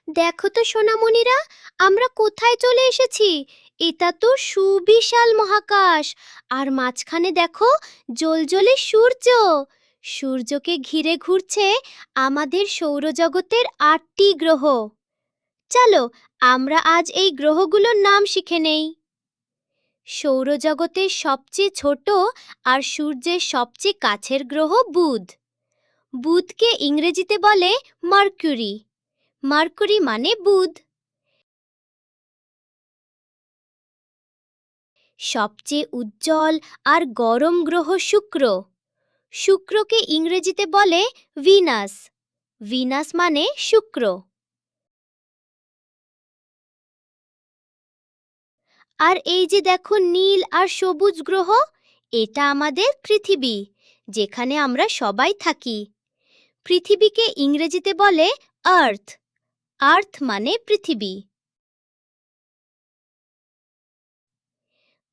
দেখো তো সোনামণিরা, আমরা কোথায় চলে এসেছি। এটা তো সুবিশাল মহাকাশ। আর মাঝখানে দেখো জ্বলজ্বলে সূর্য। সূর্যকে ঘিরে ঘুরছে আমাদের সৌরজগতের ৮টি গ্রহ। চলো আমরা আজ এই গ্রহগুলোর নাম শিখে নেই। সৌরজগতের সবচেয়ে ছোট আর সূর্যের সবচেয়ে কাছের গ্রহ বুধ। বুধকে ইংরেজিতে বলে মার্কুরি। মার্কুরি মানে বুধ। সবচেয়ে উজ্জ্বল আর গরম গ্রহ শুক্র। শুক্রকে ইংরেজিতে বলে ভিনাস। ভিনাস মানে শুক্র। আর এই যে দেখো নীল আর সবুজ গ্রহ, এটা আমাদের পৃথিবী, যেখানে আমরা সবাই থাকি। পৃথিবীকে ইংরেজিতে বলে আর্থ। আর্থ মানে পৃথিবী।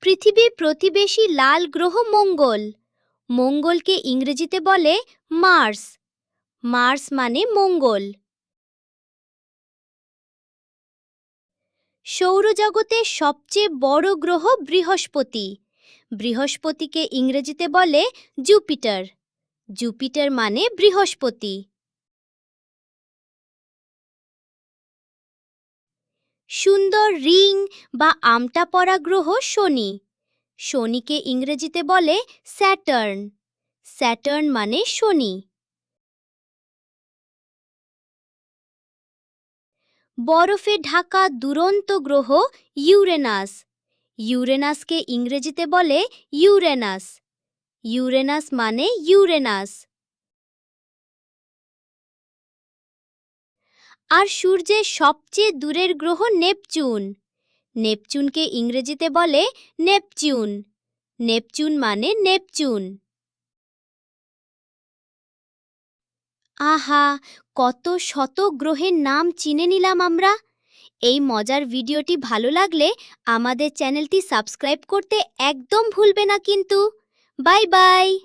পৃথিবীর প্রতিবেশী লাল গ্রহ মঙ্গল। মঙ্গলকে ইংরেজিতে বলে মার্স। মার্স মানে মঙ্গল। সৌরজগতের সবচেয়ে বড় গ্রহ বৃহস্পতি। বৃহস্পতিকে ইংরেজিতে বলে জুপিটার। জুপিটার মানে বৃহস্পতি। সুন্দর রিং বা আমটা পড়া গ্রহ শনি। শনিকে ইংরেজিতে বলে স্যাটার্ন। স্যাটার্ন মানে শনি। বরফে ঢাকা দুরন্ত গ্রহ ইউরেনাস। ইউরেনাসকে ইংরেজিতে বলে ইউরেনাস। ইউরেনাস মানে ইউরেনাস। আর সূর্যের সবচেয়ে দূরের গ্রহ নেপচুন। নেপচুনকে ইংরেজিতে বলে নেপচিউন। নেপচুন মানে নেপচুন। আহা, কত শত গ্রহের নাম চিনে নিলাম আমরা। এই মজার ভিডিওটি ভালো লাগলে আমাদের চ্যানেলটি সাবস্ক্রাইব করতে একদম ভুলবে না কিন্তু। Bye bye.